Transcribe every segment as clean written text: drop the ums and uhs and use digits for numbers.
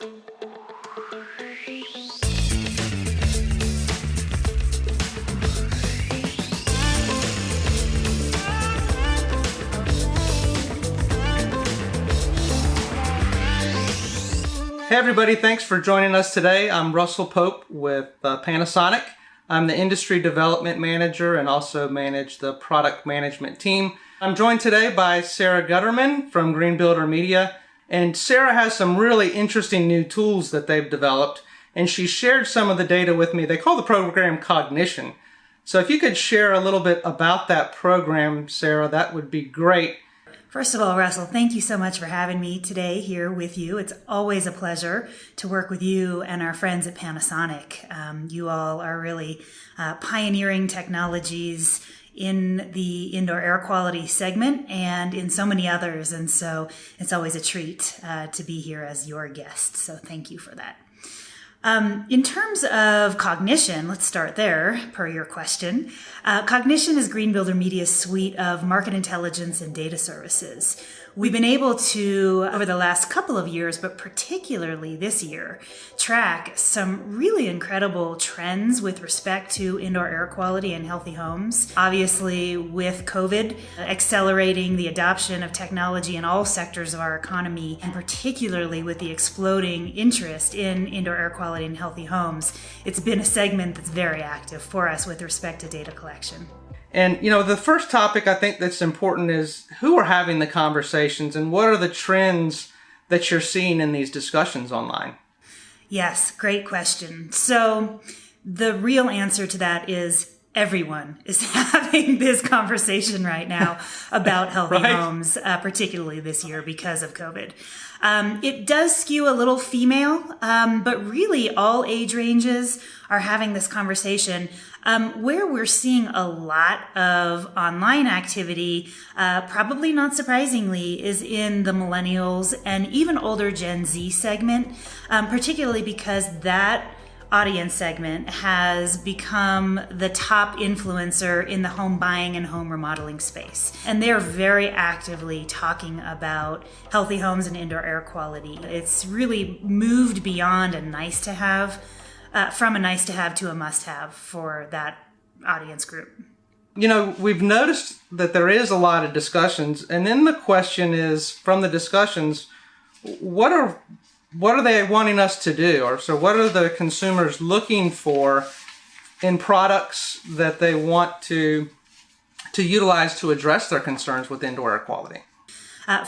Hey everybody, thanks for joining us today. I'm Russell Pope with Panasonic. I'm the Industry Development Manager and also manage the product management team. I'm joined today by Sara Gutterman from Green Builder Media, and Sara has some really interesting new tools that they've developed, and she shared some of the data with me. They call the program Cognition. So if you could share a little bit about that program, Sara, that would be great. First of all, Russell, thank you so much for having me today here with you. It's always a pleasure to work with you and our friends at Panasonic. You all are really pioneering technologies in the indoor air quality segment and in so many others. And so it's always a treat to be here as your guest. So thank you for that. In terms of Cognition, let's start there, per your question. Cognition is Green Builder Media's suite of market intelligence and data services. We've been able to, over the last couple of years, but particularly this year, track some really incredible trends with respect to indoor air quality and healthy homes. Obviously, with COVID accelerating the adoption of technology in all sectors of our economy, and particularly with the exploding interest in indoor air quality and healthy homes, it's been a segment that's very active for us with respect to data collection. And, you know, the first topic I think that's important is who are having the conversations and what are the trends that you're seeing in these discussions online? Yes, great question. So the real answer to that is everyone is having this conversation right now about healthy Right. homes, particularly this year because of COVID. It does skew a little female, but really all age ranges are having this conversation. Where we're seeing a lot of online activity, probably not surprisingly, is in the millennials and even older Gen Z segment, particularly because that audience segment has become the top influencer in the home buying and home remodeling space. And they're very actively talking about healthy homes and indoor air quality. It's really moved beyond a nice to have, from a nice to have to a must have for that audience group. You know, we've noticed that there is a lot of discussions, and then the question is, from the discussions, what are they wanting us to do? Or so what are the consumers looking for in products that they want to utilize to address their concerns with indoor air quality?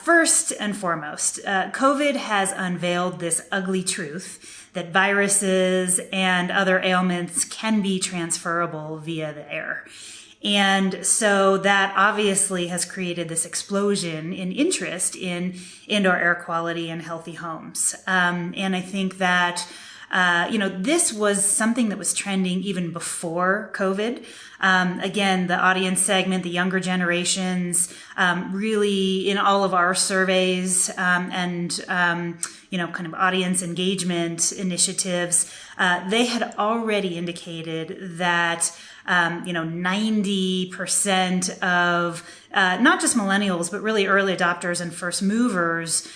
First and foremost, COVID has unveiled this ugly truth that viruses and other ailments can be transferable via the air. And so that obviously has created this explosion in interest in indoor air quality and healthy homes. And I think that, this was something that was trending even before COVID. Again, the audience segment, the younger generations, really in all of our surveys and kind of audience engagement initiatives, they had already indicated that 90% of not just millennials, but really early adopters and first movers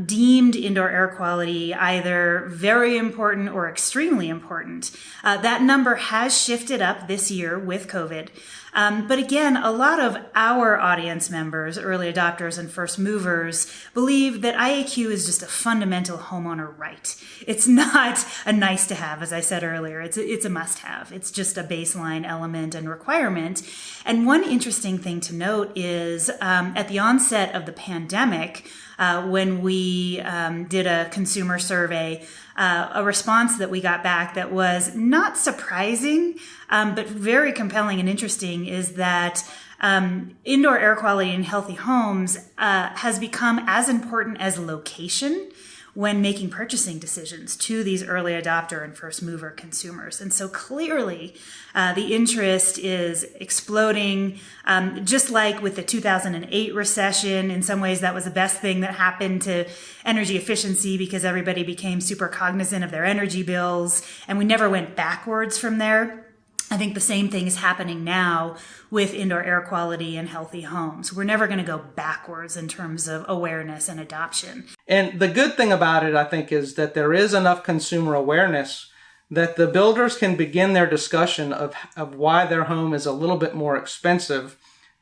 deemed indoor air quality either very important or extremely important. That number has shifted up this year with COVID. But again, a lot of our audience members, early adopters and first movers, believe that IAQ is just a fundamental homeowner right. It's not a nice to have, as I said earlier. It's a must have. It's just a baseline element and requirement. And one interesting thing to note is at the onset of the pandemic, when we did a consumer survey, a response that we got back that was not surprising, but very compelling and interesting is that indoor air quality in healthy homes has become as important as location when making purchasing decisions to these early adopter and first mover consumers. And so clearly the interest is exploding, just like with the 2008 recession. In some ways, that was the best thing that happened to energy efficiency because everybody became super cognizant of their energy bills, and we never went backwards from there. I think the same thing is happening now with indoor air quality and healthy homes. We're never going to go backwards in terms of awareness and adoption. And the good thing about it, I think, is that there is enough consumer awareness that the builders can begin their discussion of why their home is a little bit more expensive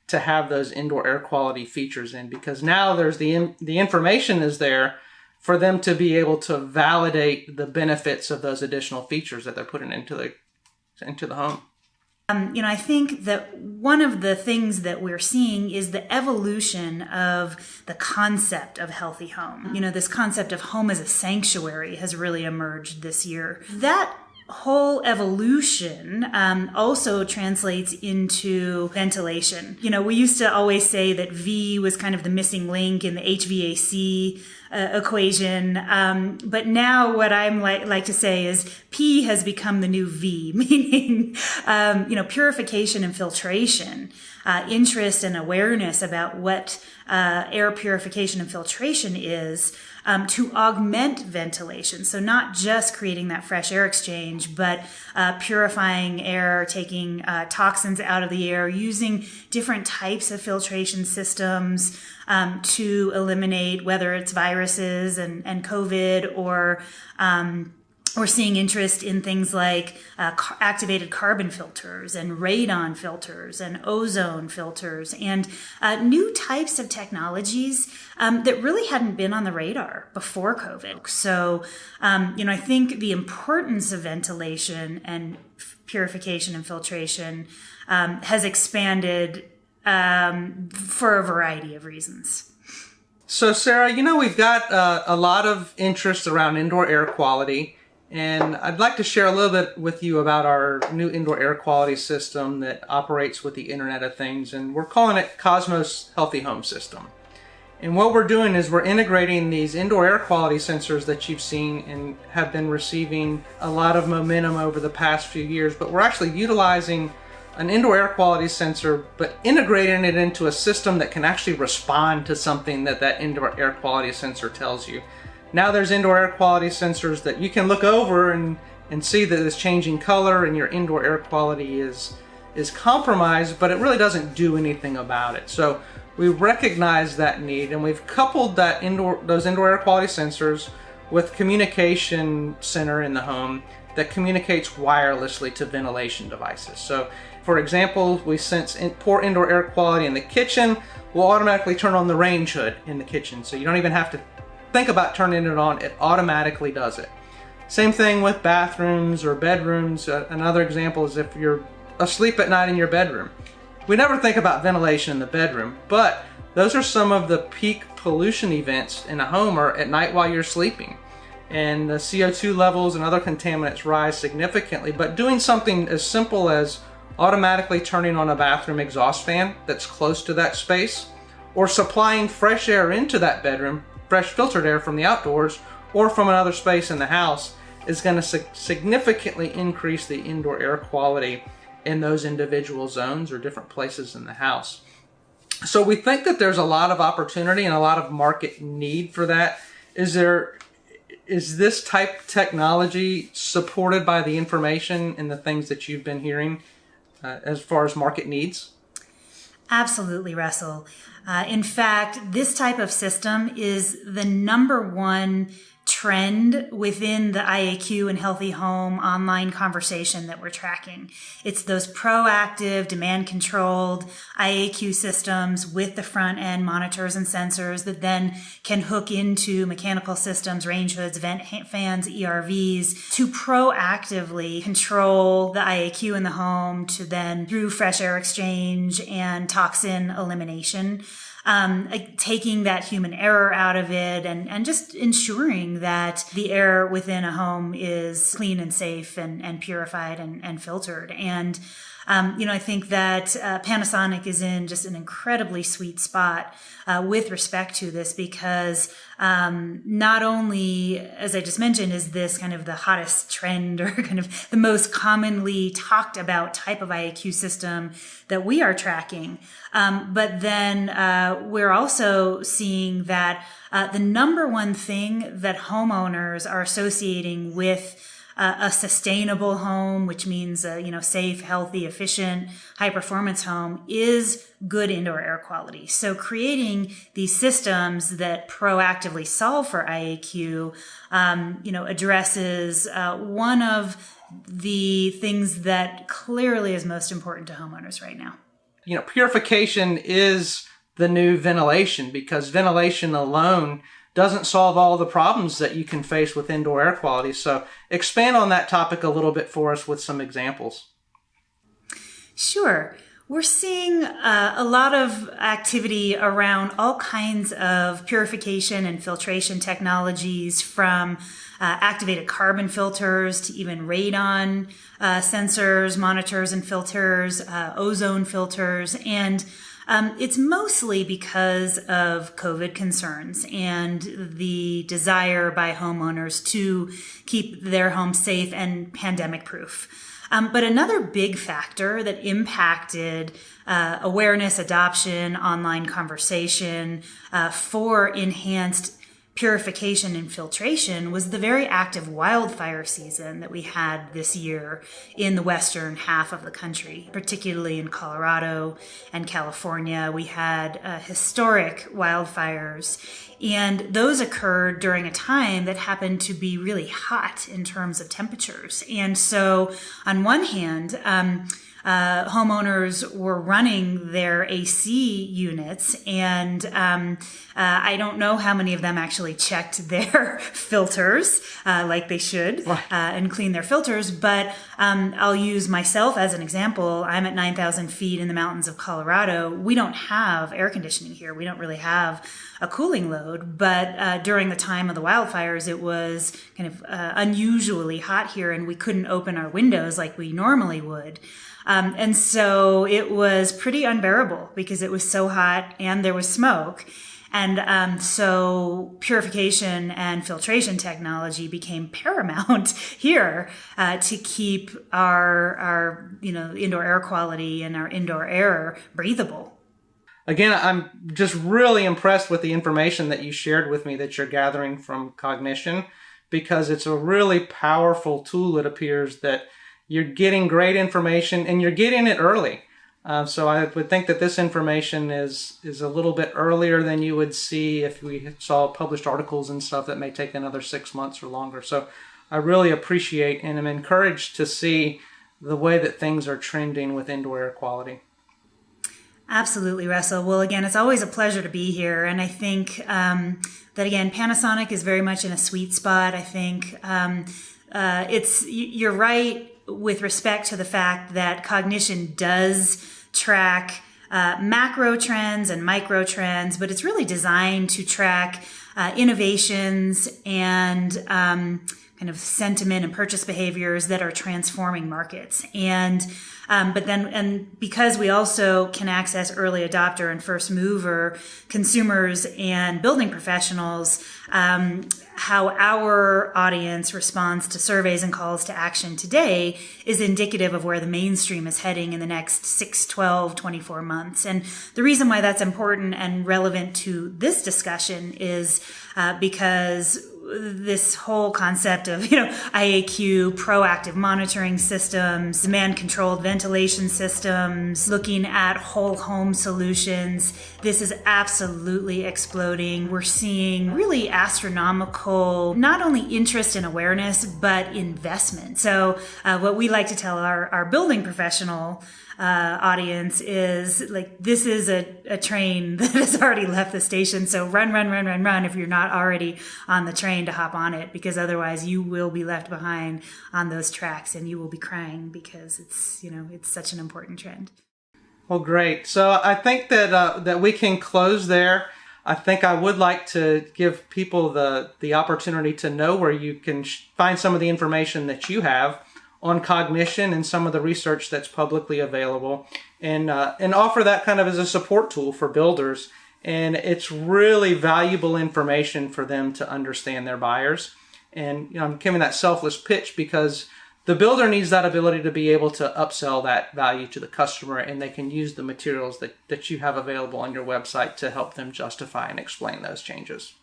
to have those indoor air quality features in, because now there's the information is there for them to be able to validate the benefits of those additional features that they're putting into the home. I think that one of the things that we're seeing is the evolution of the concept of healthy home. This concept of home as a sanctuary has really emerged this year. That whole evolution also translates into ventilation. We used to always say that V was kind of the missing link in the HVAC equation. But now what I'm like to say is P has become the new V, meaning, purification and filtration, interest and awareness about what air purification and filtration is, to augment ventilation. So not just creating that fresh air exchange, but purifying air, taking toxins out of the air, using different types of filtration systems to eliminate whether it's viruses and COVID, or we're seeing interest in things like activated carbon filters and radon filters and ozone filters and new types of technologies that really hadn't been on the radar before COVID. So, I think the importance of ventilation and purification and filtration has expanded for a variety of reasons. So, Sarah, we've got a lot of interest around indoor air quality. And I'd like to share a little bit with you about our new indoor air quality system that operates with the Internet of Things, and we're calling it Cosmos Healthy Home System. And what we're doing is we're integrating these indoor air quality sensors that you've seen and have been receiving a lot of momentum over the past few years, but we're actually utilizing an indoor air quality sensor, but integrating it into a system that can actually respond to something that indoor air quality sensor tells you. Now there's indoor air quality sensors that you can look over and see that it's changing color and your indoor air quality is compromised, but it really doesn't do anything about it. So we recognize that need, and we've coupled those indoor air quality sensors with communication center in the home that communicates wirelessly to ventilation devices. So for example, we sense poor indoor air quality in the kitchen, we'll automatically turn on the range hood in the kitchen. So you don't even have to think about turning it on, it automatically does it. Same thing with bathrooms or bedrooms. Another example is if you're asleep at night in your bedroom. We never think about ventilation in the bedroom, but those are some of the peak pollution events in a home are at night while you're sleeping. And the CO2 levels and other contaminants rise significantly, but doing something as simple as automatically turning on a bathroom exhaust fan that's close to that space, or supplying fresh air into that bedroom, fresh filtered air from the outdoors or from another space in the house, is going to significantly increase the indoor air quality in those individual zones or different places in the house. So we think that there's a lot of opportunity and a lot of market need for that. Is this type of technology supported by the information and the things that you've been hearing as far as market needs? Absolutely, Russell. In fact, this type of system is the number one trend within the IAQ and Healthy Home online conversation that we're tracking. It's those proactive, demand-controlled IAQ systems with the front-end monitors and sensors that then can hook into mechanical systems, range hoods, vent fans, ERVs, to proactively control the IAQ in the home to then, through fresh air exchange and toxin elimination, taking that human error out of it and just ensuring that the air within a home is clean and safe and purified and filtered. And, I think that Panasonic is in just an incredibly sweet spot with respect to this because not only, as I just mentioned, is this kind of the hottest trend or kind of the most commonly talked about type of IAQ system that we are tracking, but then we're also seeing that the number one thing that homeowners are associating with a sustainable home, which means a safe, healthy, efficient, high performance home, is good indoor air quality. So creating these systems that proactively solve for IAQ, addresses one of the things that clearly is most important to homeowners right now. Purification is the new ventilation, because ventilation alone doesn't solve all the problems that you can face with indoor air quality. So expand on that topic a little bit for us with some examples. Sure. We're seeing a lot of activity around all kinds of purification and filtration technologies, from activated carbon filters to even radon sensors, monitors, and filters, ozone filters. And it's mostly because of COVID concerns and the desire by homeowners to keep their homes safe and pandemic proof. But another big factor that impacted awareness, adoption, online conversation for enhanced purification and filtration was the very active wildfire season that we had this year in the western half of the country, particularly in Colorado and California. We had historic wildfires, and those occurred during a time that happened to be really hot in terms of temperatures. And so on one hand, homeowners were running their AC units, and I don't know how many of them actually checked their filters like they should and clean their filters, but I'll use myself as an example. I'm at 9,000 feet in the mountains of Colorado. We don't have air conditioning here. We don't really have a cooling load, but during the time of the wildfires, it was kind of unusually hot here, and we couldn't open our windows like we normally would. And so it was pretty unbearable because it was so hot and there was smoke. And so purification and filtration technology became paramount here to keep our indoor air quality and our indoor air breathable. Again, I'm just really impressed with the information that you shared with me that you're gathering from Cognition, because it's a really powerful tool. It appears that you're getting great information and you're getting it early. So I would think that this information is a little bit earlier than you would see if we saw published articles and stuff that may take another 6 months or longer. So I really appreciate and am encouraged to see the way that things are trending with indoor air quality. Absolutely, Russell. Well, again, it's always a pleasure to be here. And I think that, again, Panasonic is very much in a sweet spot. I think you're right with respect to the fact that Cognition does track macro trends and micro trends, but it's really designed to track innovations and kind of sentiment and purchase behaviors that are transforming markets. And because we also can access early adopter and first mover consumers and building professionals, how our audience responds to surveys and calls to action today is indicative of where the mainstream is heading in the next 6, 12, 24 months. And the reason why that's important and relevant to this discussion is because this whole concept of, IAQ, proactive monitoring systems, demand controlled ventilation systems, looking at whole home solutions, this is absolutely exploding. We're seeing really astronomical, not only interest and awareness, but investment. So what we like to tell our building professional audience is like, this is a train that has already left the station. So run if you're not already on the train to hop on it, because otherwise you will be left behind on those tracks and you will be crying because it's such an important trend. Well, great. So I think that we can close there. I think I would like to give people the opportunity to know where you can find some of the information that you have on Cognition and some of the research that's publicly available, and offer that kind of as a support tool for builders. And it's really valuable information for them to understand their buyers. And I'm giving that selfless pitch because the builder needs that ability to be able to upsell that value to the customer, and they can use the materials that you have available on your website to help them justify and explain those changes.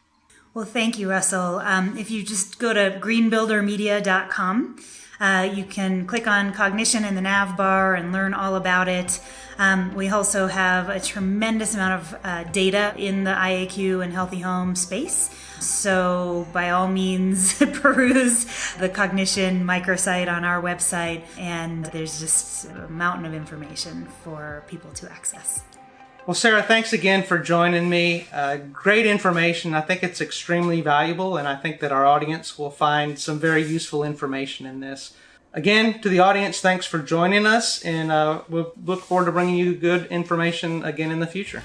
Well, thank you, Russell. If you just go to greenbuildermedia.com, you can click on Cognition in the nav bar and learn all about it. We also have a tremendous amount of data in the IAQ and healthy home space. So by all means, peruse the Cognition microsite on our website, and there's just a mountain of information for people to access. Well, Sarah, thanks again for joining me. Great information. I think it's extremely valuable, and I think that our audience will find some very useful information in this. Again, to the audience, thanks for joining us, and we'll look forward to bringing you good information again in the future.